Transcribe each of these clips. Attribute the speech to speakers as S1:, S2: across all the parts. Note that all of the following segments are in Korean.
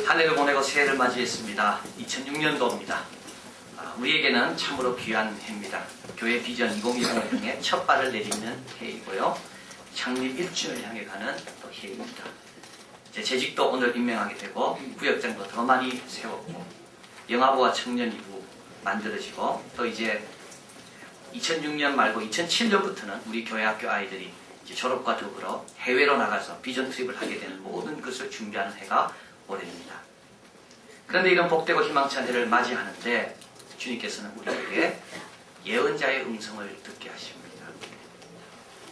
S1: 한 해를 보내고 새해를 맞이했습니다. 2006년도입니다. 우리에게는 참으로 귀한 해입니다. 교회 비전 2020을 향해 첫 발을 내딛는 해이고요. 창립 1주년을 향해 가는 또 해입니다. 제 재직도 오늘 임명하게 되고 구역장도 더 많이 세웠고 영화부와 청년이부 만들어지고 또 이제 2006년 말고 2007년부터는 우리 교회 학교 아이들이 이제 졸업과 더불어 해외로 나가서 비전 트립을 하게 되는 모든 것을 준비하는 해가 올해입니다. 그런데 이런 복되고 희망찬 해를 맞이하는데 주님께서는 우리에게 예언자의 음성을 듣게 하십니다.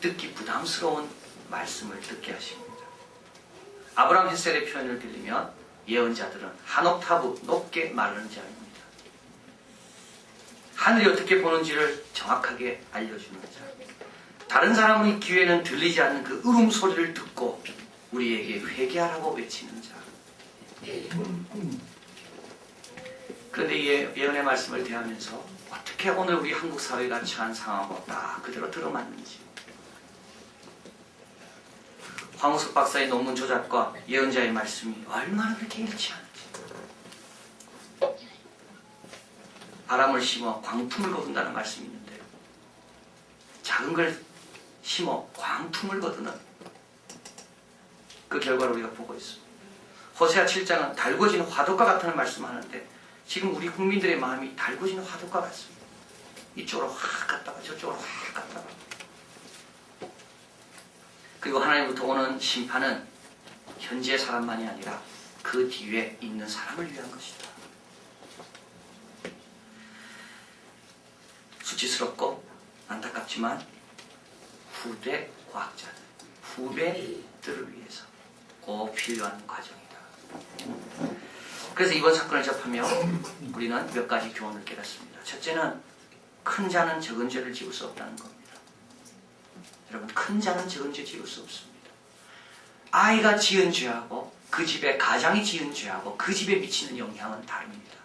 S1: 듣기 부담스러운 말씀을 듣게 하십니다. 아브라함 햇셀의 표현을 들리면 예언자들은 한 옥타브 높게 말하는 자입니다. 하늘이 어떻게 보는지를 정확하게 알려주는 자. 다른 사람의 귀에는 들리지 않는 그 울음소리를 듣고 우리에게 회개하라고 외치는 자. 그런데 이 예언의 말씀을 대하면서 어떻게 오늘 우리 한국 사회가 처한 상황과 딱 그대로 들어맞는지, 황우석 박사의 논문 조작과 예언자의 말씀이 얼마나 그렇게 일치하는지, 바람을 심어 광풍을 거둔다는 말씀이 있는데요, 작은 걸 심어 광풍을 거두는 그 결과를 우리가 보고 있습니다. 호세아 7장은 달궈진 화덕과 같다는 말씀하는데 지금 우리 국민들의 마음이 달궈진 화덕과 같습니다. 이쪽으로 확 갔다가 저쪽으로 확 갔다가. 그리고 하나님부터 오는 심판은 현재 사람만이 아니라 그 뒤에 있는 사람을 위한 것이다. 수치스럽고 안타깝지만 후대 과학자들, 후배들을 위해서 꼭 필요한 과정이다. 그래서 이번 사건을 접하며 우리는 몇 가지 교훈을 깨닫습니다. 첫째는 큰 자는 적은 죄를 지을 수 없다는 겁니다. 여러분, 큰 자는 적은 죄 지을 수 없습니다. 아이가 지은 죄하고 그 집의 가장이 지은 죄하고 그 집에 미치는 영향은 다릅니다.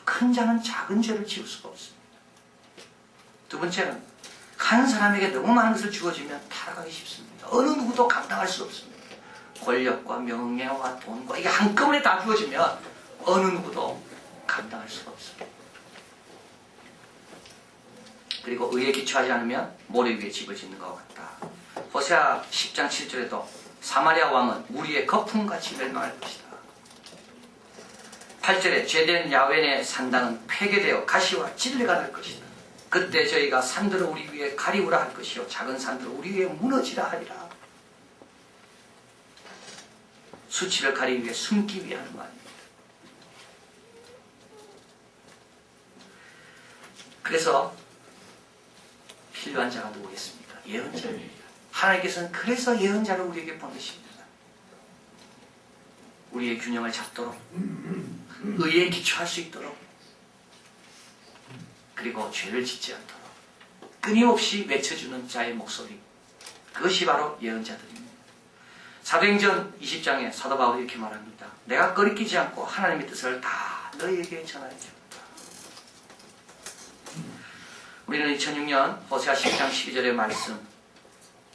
S1: 큰 자는 작은 죄를 지을 수가 없습니다. 두 번째는 한 사람에게 너무 많은 것을 주어지면 타락하기 쉽습니다. 어느 누구도 감당할 수 없습니다. 권력과 명예와 돈과 이게 한꺼번에 다 주어지면 어느 누구도 감당할 수가 없습니다. 그리고 의에 기초하지 않으면 모래 위에 집을 짓는 것 같다. 호세아 10장 7절에도 사마리아 왕은 무리의 거품같이 멸망할 것이다. 8절에 죄된 야웬의 산당은 폐괴되어 가시와 찔레가 날 것이다. 그때 저희가 산들을 우리 위에 가리우라 할 것이요 작은 산들을 우리 위에 무너지라 하리라. 수치를 가리기 위해 숨기 위한 말입니다. 그래서 필요한 자가 누구겠습니까? 예언자입니다. 하나님께서는 그래서 예언자를 우리에게 보내십니다. 우리의 균형을 잡도록, 의에 기초할 수 있도록, 그리고 죄를 짓지 않도록 끊임없이 외쳐주는 자의 목소리, 그것이 바로 예언자들입니다. 사도행전 20장에 사도 바울이 이렇게 말합니다. 내가 꺼리끼지 않고 하나님의 뜻을 다 너희에게 전하여 주었다. 우리는 2006년 호세아 10장 12절의 말씀,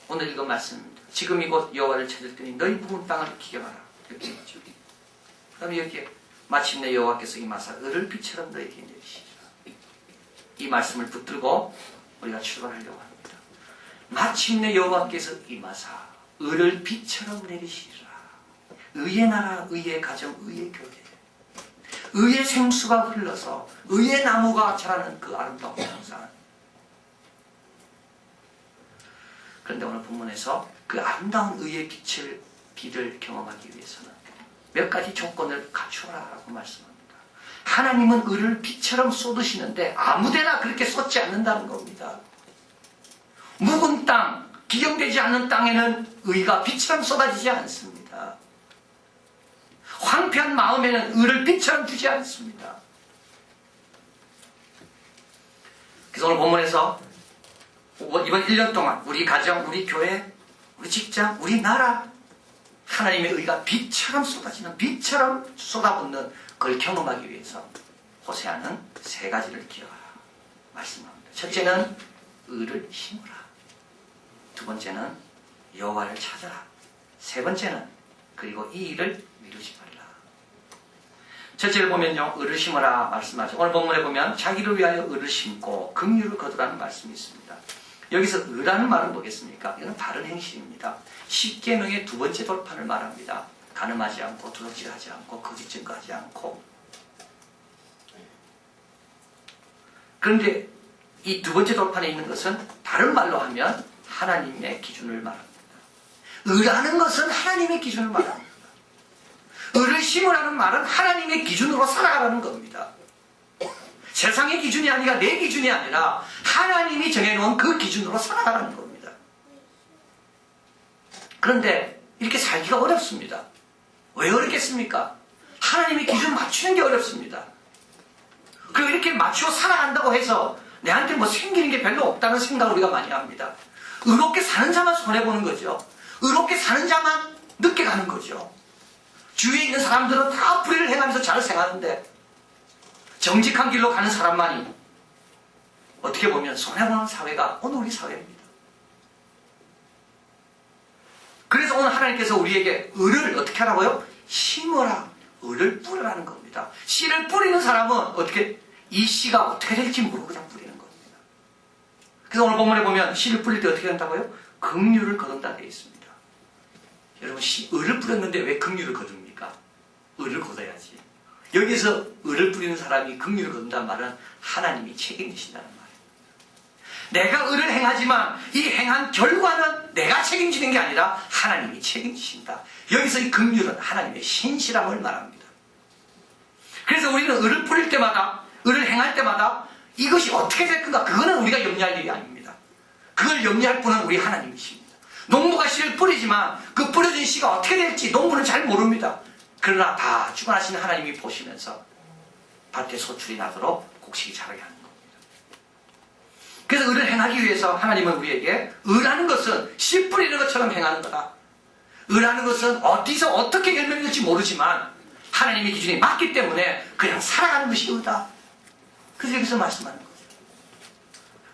S1: 오늘 읽은 말씀입니다. 지금 이곳 여호와를 찾을 때니 너희 묵은 땅을 기경하라. 이렇게 했죠. 그 다음에 여기에 마침내 여호와께서 임하사 을을 빛처럼 너희에게 내리시리라. 이 말씀을 붙들고 우리가 출발하려고 합니다. 마침내 여호와께서 임하사 을을 빛처럼 내리시리라. 의의 나라, 의의 가정, 의의 교회, 의의 생수가 흘러서 의의 나무가 자라는 그 아름다운 형상. 그런데 오늘 본문에서 그 아름다운 의의 빛을 경험하기 위해서는 몇 가지 조건을 갖추라라고 말씀합니다. 하나님은 을을 빛처럼 쏟으시는데 아무데나 그렇게 쏟지 않는다는 겁니다. 묵은 땅, 기경되지 않는 땅에는 의가 빛처럼 쏟아지지 않습니다. 황폐한 마음에는 의를 빛처럼 주지 않습니다. 그래서 오늘 본문에서 이번 1년 동안 우리 가정, 우리 교회, 우리 직장, 우리 나라 하나님의 의가 빛처럼 쏟아지는, 빛처럼 쏟아붓는 그걸 경험하기 위해서 호세아는 세 가지를 기억하라 말씀합니다. 첫째는 의를 심으라. 두 번째는 여호와를 찾아라. 세 번째는 그리고 이 일을 미루지 말라. 첫째를 보면요, 을을 심으라 말씀하죠. 오늘 본문에 보면 자기를 위하여 을을 심고 긍휼을 거두라는 말씀이 있습니다. 여기서 을하는 말은 뭐겠습니까? 이건 다른 행실입니다. 십계명의 두 번째 돌판을 말합니다. 간음하지 않고 도둑질하지 않고 거짓 증거하지 않고. 그런데 이 두 번째 돌판에 있는 것은 다른 말로 하면 하나님의 기준을 말합니다. 을하는 것은 하나님의 기준을 말합니다. 을을 심으라는 말은 하나님의 기준으로 살아가라는 겁니다. 세상의 기준이 아니라 내 기준이 아니라 하나님이 정해놓은 그 기준으로 살아가라는 겁니다. 그런데 이렇게 살기가 어렵습니다. 왜 어렵겠습니까? 하나님의 기준 맞추는 게 어렵습니다. 그리고 이렇게 맞추어 살아간다고 해서 내한테 뭐 생기는 게 별로 없다는 생각을 우리가 많이 합니다. 의롭게 사는 자만 손해보는 거죠. 의롭게 사는 자만 늦게 가는 거죠. 주위에 있는 사람들은 다 불의를 행하면서 잘 생하는데 정직한 길로 가는 사람만이 어떻게 보면 손해보는 사회가 오늘 우리 사회입니다. 그래서 오늘 하나님께서 우리에게 을을 어떻게 하라고요? 심으라. 을을 뿌리라는 겁니다. 씨를 뿌리는 사람은 어떻게 이 씨가 어떻게 될지 모르고 그냥 뿌리는 겁니다. 그래서 오늘 본문에 보면 씨를 뿌릴 때 어떻게 한다고요? 긍휼을 거둔다 되어 있습니다. 여러분 을을 뿌렸는데 왜 긍휼을 거둡니까? 을을 거둬야지. 여기서 을을 뿌리는 사람이 긍휼을 거둔다는 말은 하나님이 책임지신다는 말입니다. 내가 을을 행하지만 이 행한 결과는 내가 책임지는 게 아니라 하나님이 책임지신다. 여기서 이 긍휼은 하나님의 신실함을 말합니다. 그래서 우리는 을을 뿌릴 때마다, 을을 행할 때마다 이것이 어떻게 될 건가, 그거는 우리가 염려할 일이 아닙니다. 그걸 염려할 분은 우리 하나님이십니다. 농부가 씨를 뿌리지만 그 뿌려진 씨가 어떻게 될지 농부는 잘 모릅니다. 그러나 다 주관하시는 하나님이 보시면서 밭에 소출이 나도록 곡식이 자라게 하는 겁니다. 그래서 을을 행하기 위해서 하나님은 우리에게 을하는 것은 씨 뿌리는 것처럼 행하는 거다. 을하는 것은 어디서 어떻게 열매를 낼지 모르지만 하나님의 기준이 맞기 때문에 그냥 살아가는 것이 의다. 그래서 여기서 말씀하는 거죠.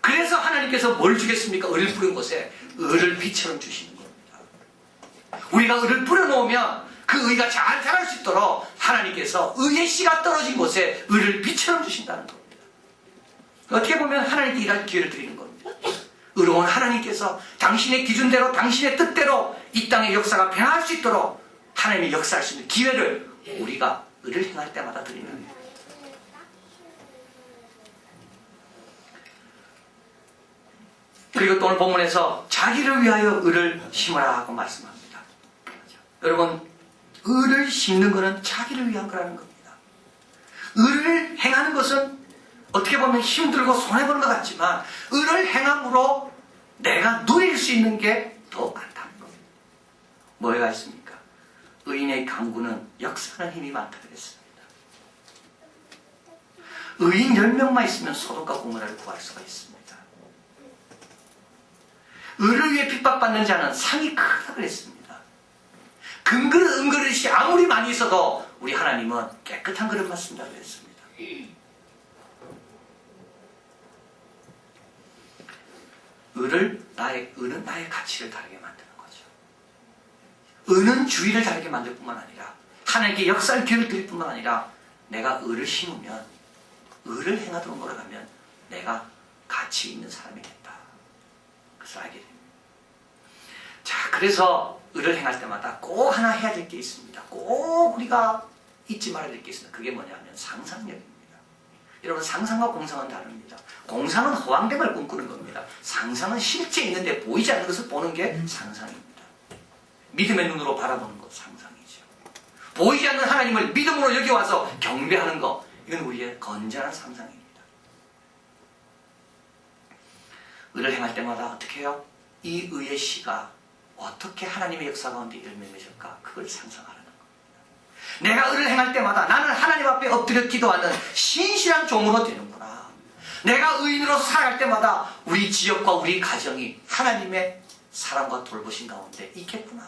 S1: 그래서 하나님께서 뭘 주겠습니까? 을을 뿌린 곳에 을을 비처럼 주시는 겁니다. 우리가 을을 뿌려놓으면 그 의가 잘 자랄 수 있도록 하나님께서 의의 씨가 떨어진 곳에 을을 비처럼 주신다는 겁니다. 어떻게 보면 하나님께 일할 기회를 드리는 겁니다. 의로운 하나님께서 당신의 기준대로 당신의 뜻대로 이 땅의 역사가 변화할 수 있도록 하나님이 역사할 수 있는 기회를 우리가 을을 행할 때마다 드리는 거예요. 그리고 또 오늘 본문에서 자기를 위하여 을을 심으라 하고 말씀합니다. 여러분, 을을 심는 것은 자기를 위한 거라는 겁니다. 을을 행하는 것은 어떻게 보면 힘들고 손해보는 것 같지만 을을 행함으로 내가 누릴 수 있는 게 더 많다는 겁니다. 뭐가 있습니까? 의인의 강구는 역사하는 힘이 많다 그랬습니다. 의인 10명만 있으면 소돔과 고모라를 구할 수가 있습니다. 을을 위해 핍박받는 자는 상이 크다 그랬습니다. 금그릇 은그릇이 아무리 많이 있어도 우리 하나님은 깨끗한 그릇만 쓴다 그랬습니다. 을은 나의 가치를 다르게 만드는 거죠. 을은 주의를 다르게 만들 뿐만 아니라 하나님께 역사할 기회를 드릴 뿐만 아니라 내가 을을 심으면 을을 행하도록 몰아가면 내가 가치 있는 사람이겠다. 그것을 알게 됩니다. 자, 그래서 을을 행할 때마다 꼭 하나 해야 될 게 있습니다. 꼭 우리가 잊지 말아야 될 게 있습니다. 그게 뭐냐면 상상력입니다. 여러분, 상상과 공상은 다릅니다. 공상은 허황됨을 꿈꾸는 겁니다. 상상은 실제 있는데 보이지 않는 것을 보는 게 상상입니다. 믿음의 눈으로 바라보는 것, 상상이죠. 보이지 않는 하나님을 믿음으로 여기 와서 경배하는 것, 이건 우리의 건전한 상상입니다. 을을 행할 때마다 어떻게 해요? 이 의의 씨가 어떻게 하나님의 역사 가운데 열매를 맺을까? 그걸 상상하는 겁니다. 내가 을을 행할 때마다 나는 하나님 앞에 엎드려 기도하는 신실한 종으로 되는구나. 내가 의인으로 살아갈 때마다 우리 지역과 우리 가정이 하나님의 사랑과 돌보신 가운데 있겠구나.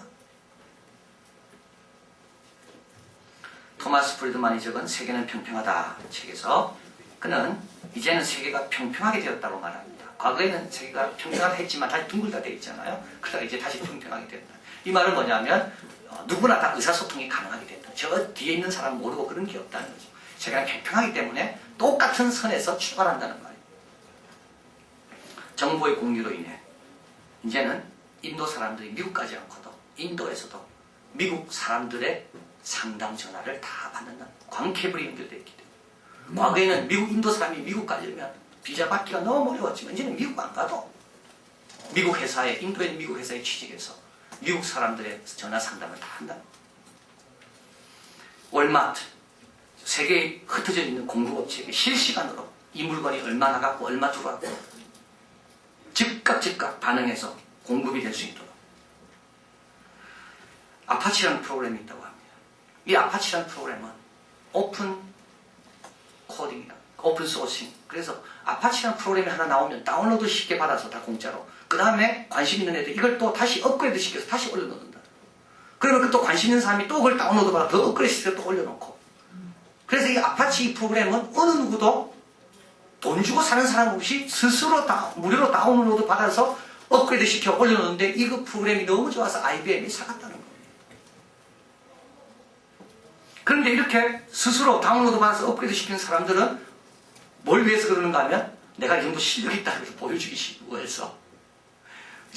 S1: 토마스 프리드만이 적은 세계는 평평하다 책에서 그는 이제는 세계가 평평하게 되었다고 말합니다. 과거에는 세계가 평평하다 했지만 다시 둥글다 되어 있잖아요. 그러다가 이제 다시 평평하게 되었다. 이 말은 뭐냐면 누구나 다 의사소통이 가능하게 된다. 저 뒤에 있는 사람 모르고 그런 게 없다는 거죠. 세계가 평평하기 때문에 똑같은 선에서 출발한다는 말이에요. 정보의 공유로 인해 이제는 인도 사람들이 미국 가지 않고도 인도에서도 미국 사람들의 상담 전화를 다 받는다. 광케이블이 연결되어 있기 때문에. 과거에는 미국 인도 사람이 미국 가려면 비자 받기가 너무 어려웠지만 이제는 미국 안 가도 미국 회사에 인도에 있는 미국 회사에 취직해서 미국 사람들의 전화 상담을 다 한다. 월마트 세계에 흩어져 있는 공급업체에게 실시간으로 이 물건이 얼마 나갔고 얼마 들어왔고 즉각 반응해서 공급이 될 수 있도록 아파치라는 프로그램이 있다고 합니다. 이 아파치라는 프로그램은 오픈 코딩이다. 오픈 소싱. 그래서 아파치라는 프로그램이 하나 나오면 다운로드 쉽게 받아서 다 공짜로. 그 다음에 관심 있는 애들 이걸 또 다시 업그레이드 시켜서 다시 올려놓는다. 그러면 또 관심 있는 사람이 또 그걸 다운로드 받아 더 업그레이드 시켜서 또 올려놓고. 그래서 이 아파치 프로그램은 어느 누구도 돈 주고 사는 사람 없이 스스로 무료로 다운로드 받아서 업그레이드 시켜 올려놓는데 이거 프로그램이 너무 좋아서 IBM이 사갔다는 겁니다. 그런데 이렇게 스스로 다운로드 받아서 업그레이드 시키는 사람들은 뭘 위해서 그러는가 하면 내가 이 정도 실력이 있다고 해서 보여주기 위해서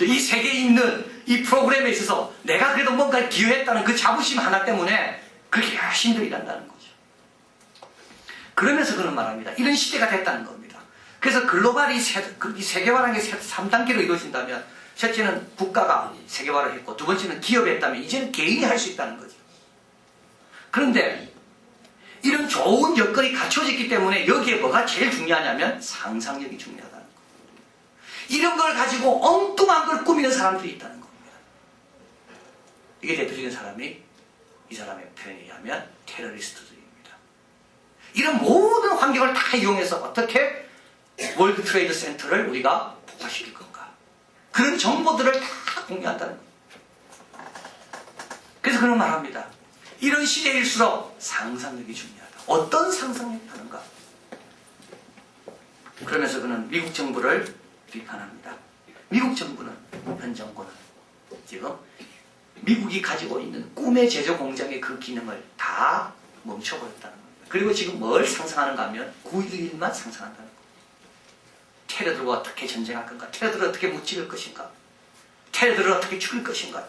S1: 이 세계에 있는 이 프로그램에 있어서 내가 그래도 뭔가를 기여했다는 그 자부심 하나 때문에 그렇게 열심히 일한다는 거죠. 그러면서 그는 말합니다. 이런 시대가 됐다는 겁니다. 그래서 글로벌이 세계화라는 게 3단계로 이루어진다면 첫째는 국가가 세계화를 했고 두 번째는 기업이 했다면 이제는 개인이 할 수 있다는 거죠. 그런데 이런 좋은 여건이 갖춰졌기 때문에 여기에 뭐가 제일 중요하냐면 상상력이 중요하다는 거예요. 이런 걸 가지고 엉뚱한 걸 꾸미는 사람들이 있다는 겁니다. 이게 대표적인 사람이 이 사람의 표현에 의하면 테러리스트들입니다. 이런 모든 환경을 다 이용해서 어떻게 월드 트레이드 센터를 우리가 폭파시킬 건가. 그런 정보들을 다 공유한다는 거예요. 그래서 그런 말합니다. 이런 시대일수록 상상력이 중요하다. 어떤 상상력이 하는가? 그러면서 그는 미국 정부를 비판합니다. 미국 정부는, 현 정부는 지금 미국이 가지고 있는 꿈의 제조 공장의 그 기능을 다 멈춰버렸다는 겁니다. 그리고 지금 뭘 상상하는가 하면 9.11만 상상한다는 겁니다. 테러들과 어떻게 전쟁할 건가? 테러들을 어떻게 무찌를 것인가? 테러들을 어떻게 죽일 것인가?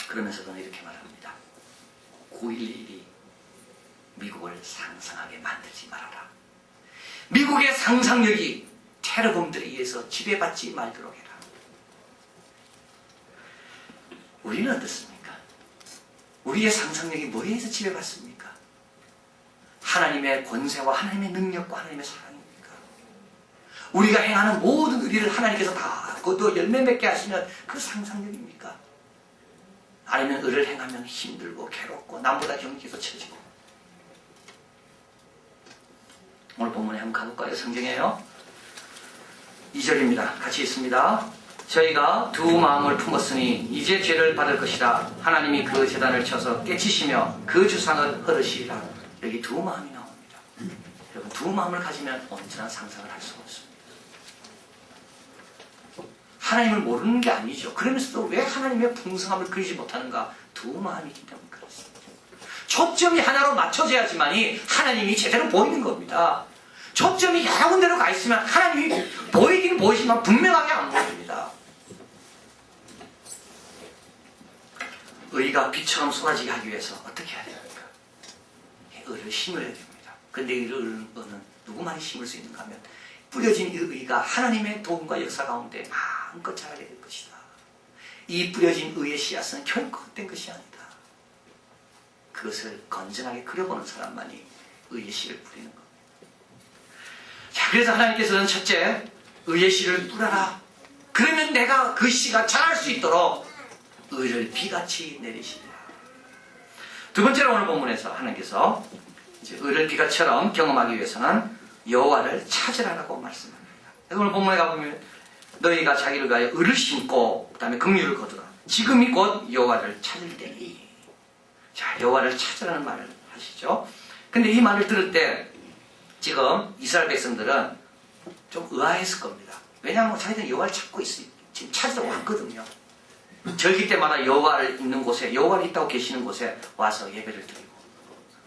S1: 그러면서 그는 이렇게 말합니다. 9.11이 미국을 상상하게 만들지 말아라. 미국의 상상력이 테러범들에 의해서 지배받지 말도록 해라. 우리는 어떻습니까? 우리의 상상력이 뭐에 의해서 지배받습니까? 하나님의 권세와 하나님의 능력과 하나님의 사랑입니까? 우리가 행하는 모든 의리를 하나님께서 다 그것도 열매 맺게 하시면 그 상상력입니까? 아니면 의를 행하면 힘들고 괴롭고 남보다 경기도 처지고. 오늘 본문에 한번 가볼까요? 성경이에요. 2절입니다. 같이 있습니다. 저희가 두 마음을 품었으니 이제 죄를 받을 것이라. 하나님이 그 제단을 쳐서 깨치시며 그 주상을 헐으시리라. 여기 두 마음이 나옵니다. 여러분, 두 마음을 가지면 언제나 상상을 할 수가 없습니다. 하나님을 모르는 게 아니죠. 그러면서도 왜 하나님의 풍성함을 그리지 못하는가? 두 마음이기 때문에 그렇습니다. 초점이 하나로 맞춰져야지만이 하나님이 제대로 보이는 겁니다. 초점이 여러 군데로 가 있으면 하나님이 보이긴 보이지만 분명하게 안 보입니다. 의가 빛처럼 쏟아지게 하기 위해서 어떻게 해야 됩니까? 의를 심어야 됩니다. 근데 이 의는 누구만이 심을 수 있는가 하면 뿌려진 이 의가 하나님의 도움과 역사 가운데 마음껏 자라게 될 것이다. 이 뿌려진 의의 씨앗은 결코 헛된 것이 아니다. 그것을 건전하게 그려보는 사람만이 의의 씨를 뿌리는 겁니다. 자, 그래서 하나님께서는 첫째, 의의 씨를 뿌려라. 그러면 내가 그 씨가 자랄 수 있도록 의를 비같이 내리시리라. 두 번째로 오늘 본문에서 하나님께서 이제 의를 비가처럼 경험하기 위해서는 여호와를 찾으라고 말씀합니다. 오늘 본문에 가보면 너희가 자기를 위하여 의를 심고 그 다음에 긍휼을 거두라. 지금이 곧 여호와를 찾을 때니. 자, 여호와를 찾으라는 말을 하시죠. 근데 이 말을 들을 때 지금 이스라엘 백성들은 좀 의아했을 겁니다. 왜냐하면 자기들은 여호와를 찾고 있어요. 지금 찾으러 왔거든요. 절기 때마다 여호와를 있는 곳에, 여호와를 있다고 계시는 곳에 와서 예배를 드리고,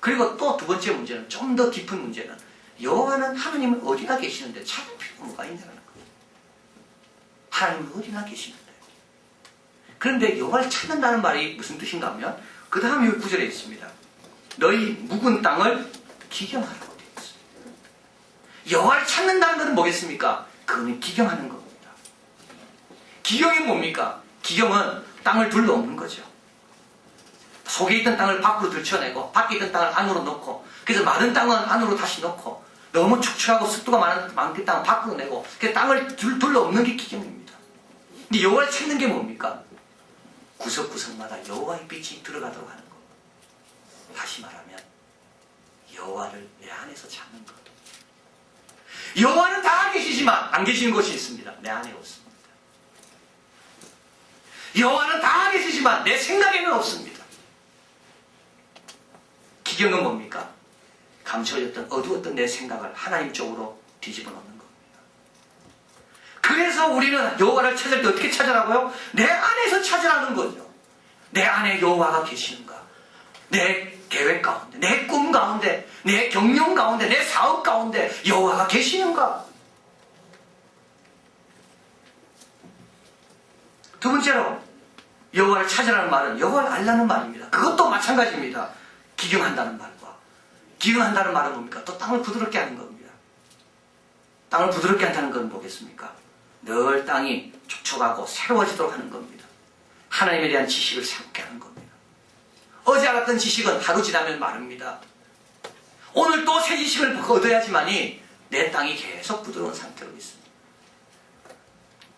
S1: 그리고 또 두 번째 문제는, 좀 더 깊은 문제는, 여호와는, 하나님은 어디나 계시는데 찾을 필요가 뭐가 있냐는 거예요. 하나님은 어디나 계시는데. 그런데 여호와를 찾는다는 말이 무슨 뜻인가 하면, 그 다음 9절에 있습니다. 너희 묵은 땅을 기경하라고 되어 있습니다. 여호와를 찾는다는 것은 뭐겠습니까? 그거는 기경하는 겁니다. 기경이 뭡니까? 기경은 땅을 둘러엎는 거죠. 속에 있던 땅을 밖으로 들춰내고, 밖에 있던 땅을 안으로 넣고, 그래서 마른 땅은 안으로 다시 넣고, 너무 축축하고 습도가 많은 땅은 밖으로 내고, 그 땅을 둘러엎는 게 기경입니다. 근데 여호와를 찾는 게 뭡니까? 구석구석마다 여호와의 빛이 들어가도록 하는 것. 다시 말하면 여호와를 내 안에서 찾는 것. 여호와는 다 계시지만 안 계시는 곳이 있습니다. 내 안에 없습니다. 여호와는 다 계시지만 내 생각에는 없습니다. 기경은 뭡니까? 감춰졌던, 어두웠던 내 생각을 하나님 쪽으로 뒤집어 놓는 겁니다. 그래서 우리는 여호와를 찾을 때 어떻게 찾으라고요? 내 안에서 찾으라는 거죠. 내 안에 여호와가 계시는가? 내 계획 가운데, 내 꿈 가운데, 내 경영 가운데, 내 사업 가운데 여호와가 계시는가? 두 번째로 여호와를 찾으라는 말은 여호와를 알라는 말입니다. 그것도 마찬가지입니다. 기경한다는 말과, 기경한다는 말은 뭡니까? 또 땅을 부드럽게 하는 겁니다. 땅을 부드럽게 한다는 건 뭐겠습니까? 늘 땅이 촉촉하고 새로워지도록 하는 겁니다. 하나님에 대한 지식을 새롭게 하는 겁니다. 어제 알았던 지식은 하루 지나면 마릅니다. 오늘 또 새 지식을 얻어야지만이 내 땅이 계속 부드러운 상태로 있습니다.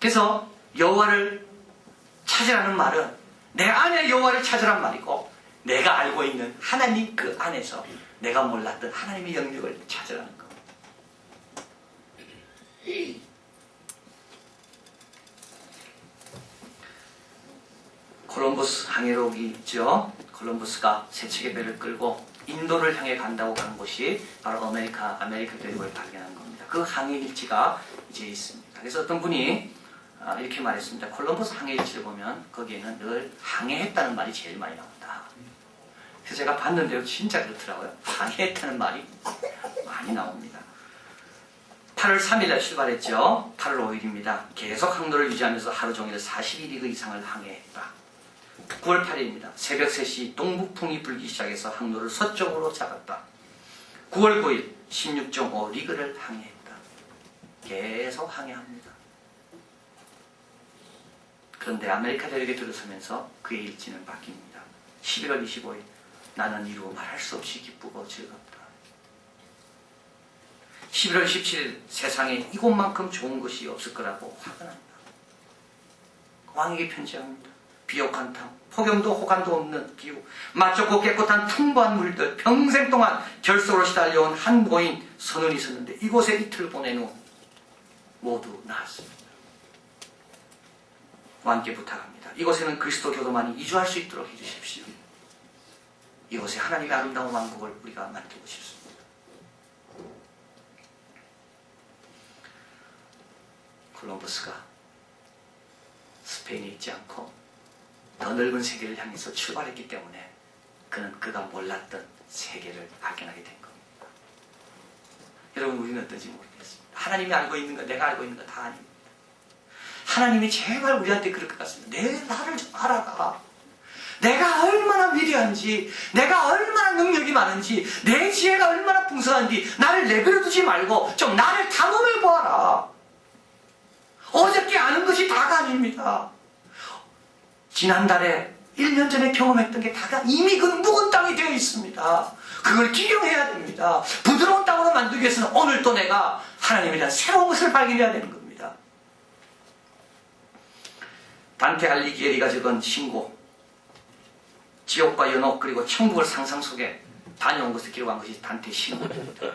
S1: 그래서 여호와를 찾으라는 말은 내 안에 여호와를 찾으란 말이고, 내가 알고 있는 하나님 그 안에서 내가 몰랐던 하나님의 영역을 찾으라는 겁니다. 콜럼버스 항해록이 있죠. 콜럼버스가 세척의 배를 끌고 인도를 향해 간다고 가는 곳이 바로 아메리카 대륙을 발견한 겁니다. 그 항해 일지가 이제 있습니다. 그래서 어떤 분이 이렇게 말했습니다. 콜럼버스 항해 일지를 보면 거기에는 늘 항해했다는 말이 제일 많이 나온다. 그래서 제가 봤는데요, 진짜 그렇더라고요. 항해했다는 말이 많이 나옵니다. 8월 3일에 출발했죠. 8월 5일입니다. 계속 항로를 유지하면서 하루 종일 42리그 이상을 항해했다. 9월 8일입니다. 새벽 3시 동북풍이 불기 시작해서 항로를 서쪽으로 잡았다. 9월 9일 16.5리그를 항해했다. 계속 항해합니다. 그런데 아메리카 대륙에 들어서면서 그의 일지는 바뀝니다. 11월 25일 나는 이루 말할 수 없이 기쁘고 즐겁다. 11월 17일 세상에 이곳만큼 좋은 것이 없을 거라고 화가 난다. 왕에게 편지합니다. 비옥한 땅, 폭염도 호감도 없는 기후, 맛좋고 깨끗한 풍부한 물들, 평생 동안 결석으로 시달려온 한 노인 선원이 있었는데 이곳에 이틀 보낸 후 모두 나았습니다. 왕께 부탁합니다. 이곳에는 그리스도 교도만이 이주할 수 있도록 해주십시오. 이곳에 하나님의 아름다운 왕국을 우리가 만들고 싶습니다. 콜럼버스가 스페인에 있지 않고 더 넓은 세계를 향해서 출발했기 때문에 그는 그가 몰랐던 세계를 발견하게 된 겁니다. 여러분, 우리는 어떤지 모르겠습니다. 하나님이 알고 있는 거, 내가 알고 있는 거 다 아닙니다. 하나님이 제발 우리한테 그럴 것 같습니다. 나를 좀 알아가. 내가 얼마나 위대한지, 내가 얼마나 능력이 많은지, 내 지혜가 얼마나 풍성한지 나를 내버려두지 말고 좀 나를 탐험해 보아라. 어저께 아는 것이 다가 아닙니다. 지난달에 1년 전에 경험했던 게 다가 이미 그 묵은 땅이 되어 있습니다. 그걸 기경해야 됩니다. 부드러운 땅으로 만들기 위해서는 오늘 또 내가 하나님에 대한 새로운 것을 발견해야 되는 겁니다. 단테 알리기에리가 적은 신고, 지옥과 연옥 그리고 천국을 상상 속에 다녀온 것을 기록한 것이 단테의 신고입니다.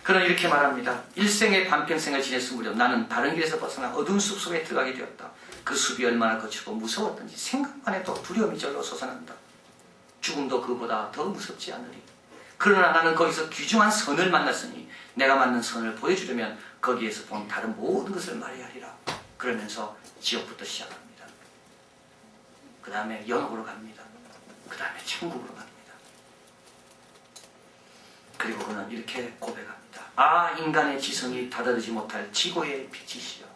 S1: 그는 이렇게 말합니다. 일생의 반평생을 지냈을 무렵 나는 다른 길에서 벗어나 어두운 숲속에 들어가게 되었다. 그 숲이 얼마나 거칠고 무서웠던지 생각만 해도 두려움이 절로 솟아난다. 죽음도 그보다 더 무섭지 않으리. 그러나 나는 거기서 귀중한 선을 만났으니 내가 만난 선을 보여주려면 거기에서 본 다른 모든 것을 말해야 하리라. 그러면서 지옥부터 시작합니다. 다음에 연옥으로 갑니다. 그 다음에 천국으로 갑니다. 그리고 그는 이렇게 고백합니다. 아, 인간의 지성이 다다르지 못할 지고의 빛이시여.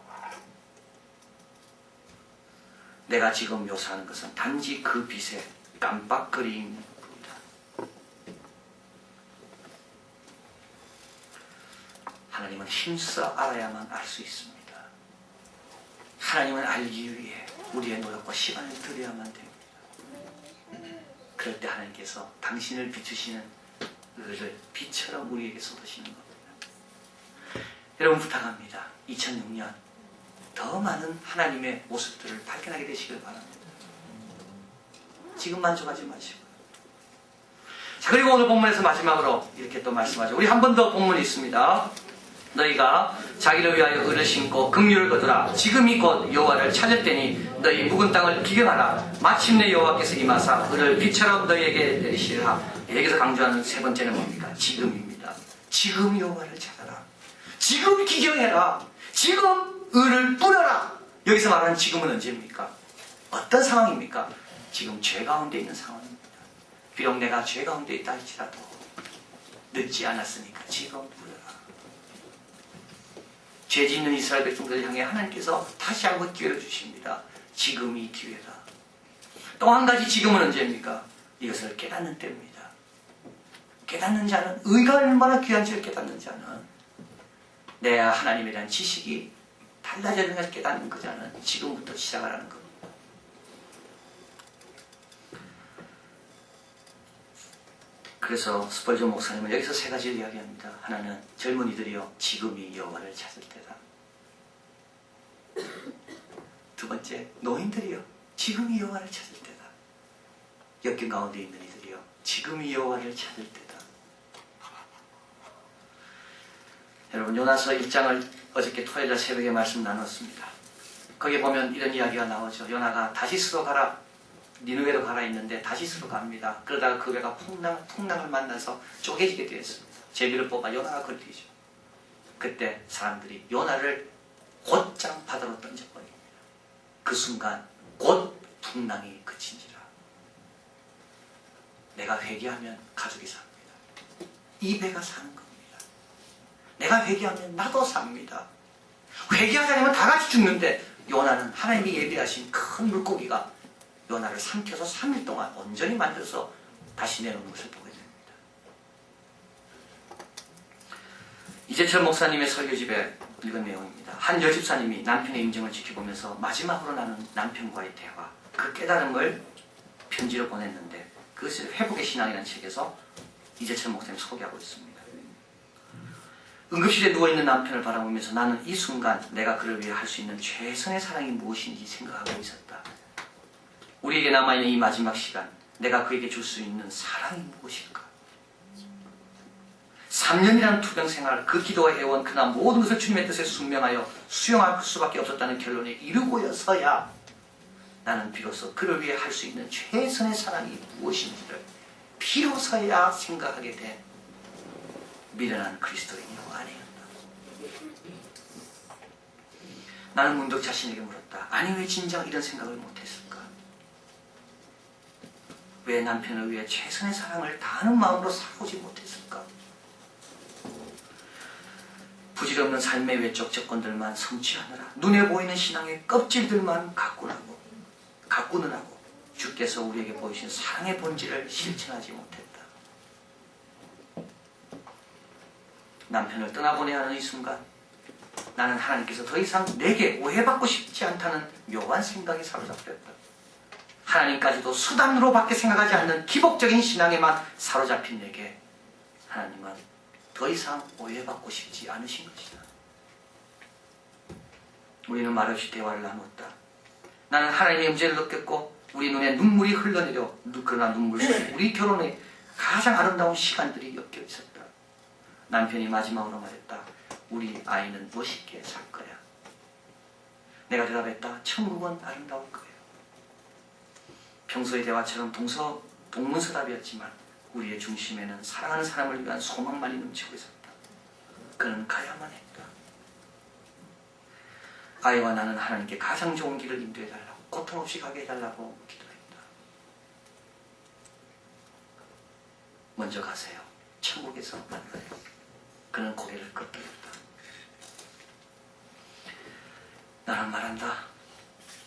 S1: 내가 지금 묘사하는 것은 단지 그 빛의 깜빡거림입니다. 하나님은 힘써 알아야만 알 수 있습니다. 하나님을 알기 위해 우리의 노력과 시간을 들여야만 됩니다. 그럴 때 하나님께서 당신을 비추시는 을을 빛처럼 우리에게 쏟으시는 겁니다. 여러분 부탁합니다. 2006년 더 많은 하나님의 모습들을 발견하게 되시길 바랍니다. 지금 만족하지 마시고. 자, 그리고 오늘 본문에서 마지막으로 이렇게 또 말씀하죠. 우리 한 번 더 본문이 있습니다. 너희가 자기를 위하여 을을 심고 긍휼을 거두라. 지금이 곧 여호와를 찾을 때니 너희 묵은 땅을 비경하라. 마침내 여호와께서 임하사 을을 빛처럼 너희에게 내리시리라. 여기서 강조하는 세 번째는 뭡니까? 지금입니다. 지금 여호와를 찾아라. 지금 기경해라. 지금 을을 뿌려라. 여기서 말하는 지금은 언제입니까? 어떤 상황입니까? 지금 죄 가운데 있는 상황입니다. 비록 내가 죄 가운데 있다 할지라도 늦지 않았으니까 지금 뿌려라. 죄 짓는 이스라엘 백성들을 향해 하나님께서 다시 한번 기회를 주십니다. 지금이 기회다. 또 한 가지 지금은 언제입니까? 이것을 깨닫는 때입니다. 깨닫는 자는, 의가 얼마나 귀한지를 깨닫는 자는, 내 하나님에 대한 지식이 달라지는 것을 깨닫는 그 자는 지금부터 시작하라는 겁니다. 그래서 스펄전 목사님은 여기서 세 가지를 이야기합니다. 하나는 젊은이들이여 지금이 여호와를 찾을 때다. 두 번째, 노인들이여 지금이 여호와를 찾을 때다. 역경 가운데 있는 이들이여 지금이 여호와를 찾을 때다. 여러분, 요나서 1장을 어저께 토요일날 새벽에 말씀 나눴습니다. 거기에 보면 이런 이야기가 나오죠. 요나가 다시스로 가라, 니느웨로 가라 했는데 다시스로 갑니다. 그러다가 그 배가 풍랑을 만나서 쪼개지게 되었습니다. 제비를 뽑아 요나가 걸리죠. 그때 사람들이 요나를 곧장 바다로 던져버립니다. 그 순간 곧 풍랑이 그친지라. 내가 회개하면 가족이 삽니다. 이 배가 사는 겁니다. 내가 회개하면 나도 삽니다. 회개하지 않으면 다 같이 죽는데 요나는 하나님이 예비하신 큰 물고기가 요나를 삼켜서 3일 동안 온전히 만들어서 다시 내놓는 것을 보게 됩니다. 이재철 목사님의 설교집에 읽은 내용입니다. 한 여집사님이 남편의 임종을 지켜보면서 마지막으로 나눈 남편과의 대화, 그 깨달음을 편지로 보냈는데 그것을 회복의 신앙이라는 책에서 이재철 목사님이 소개하고 있습니다. 응급실에 누워있는 남편을 바라보면서 나는 이 순간 내가 그를 위해 할 수 있는 최선의 사랑이 무엇인지 생각하고 있었다. 우리에게 남아있는 이 마지막 시간, 내가 그에게 줄 수 있는 사랑이 무엇일까? 3년이라는 투병 생활, 그 기도와 애원, 그나 모든 것을 주님의 뜻에 순명하여 수용할 수밖에 없었다는 결론에 이르고서야 나는 비로소 그를 위해 할 수 있는 최선의 사랑이 무엇인지를 비로소야 생각하게 된 미련한 그리스도인이요 아니었다. 나는 문득 자신에게 물었다. 아니 왜 진작 이런 생각을 못했을까? 왜 남편을 위해 최선의 사랑을 다하는 마음으로 살아오지 못했을까? 부질없는 삶의 외적 조건들만 성취하느라 눈에 보이는 신앙의 껍질들만 가꾸느라고 주께서 우리에게 보이신 사랑의 본질을 실천하지 못했다. 남편을 떠나보내야 하는 이 순간 나는 하나님께서 더 이상 내게 오해받고 싶지 않다는 묘한 생각이 사로잡혔다. 하나님까지도 수단으로 밖에 생각하지 않는 기복적인 신앙에만 사로잡힌 내게 하나님은 더 이상 오해받고 싶지 않으신 것이다. 우리는 말없이 대화를 나눴다. 나는 하나님의 임재를 느꼈고 우리 눈에 눈물이 흘러내려 그러나 눈물 속에 우리 결혼의 가장 아름다운 시간들이 엮여 있었다. 남편이 마지막으로 말했다. 우리 아이는 멋있게 살 거야. 내가 대답했다. 천국은 아름다울 거예요. 평소의 대화처럼 동문서답이었지만 우리의 중심에는 사랑하는 사람을 위한 소망만이 넘치고 있었다. 그는 가야만 했다. 아이와 나는 하나님께 가장 좋은 길을 인도해달라고, 고통 없이 가게 해달라고 기도했다. 먼저 가세요. 천국에서 만나요. 그는 고개를 끄덕였다. 나는 말한다.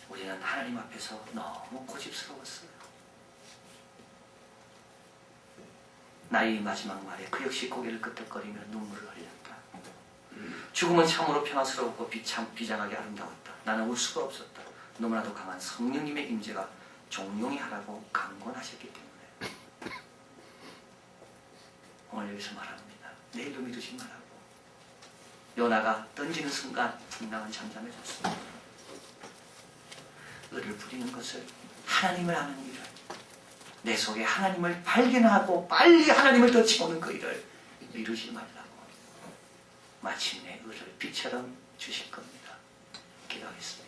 S1: 우리는 하나님 앞에서 너무 고집스러웠어요. 나의 마지막 말에 그 역시 고개를 끄덕거리며 눈물을 흘렸다. 죽음은 참으로 평화스럽고 비장하게 아름다웠다. 나는 울 수가 없었다. 너무나도 강한 성령님의 임재가 종용히 하라고 강권하셨기 때문에. 오늘 여기서 말합니다. 내일도 미루지 말라고. 요나가 던지는 순간 풍랑은 잠잠해졌습니다. 을을 부리는 것을, 하나님을 아는 일을, 내 속에 하나님을 발견하고 빨리 하나님을 더 치고는 그 일을 이루지 말라고. 마침내 을을 빛처럼 주실 겁니다. 기도하겠습니다.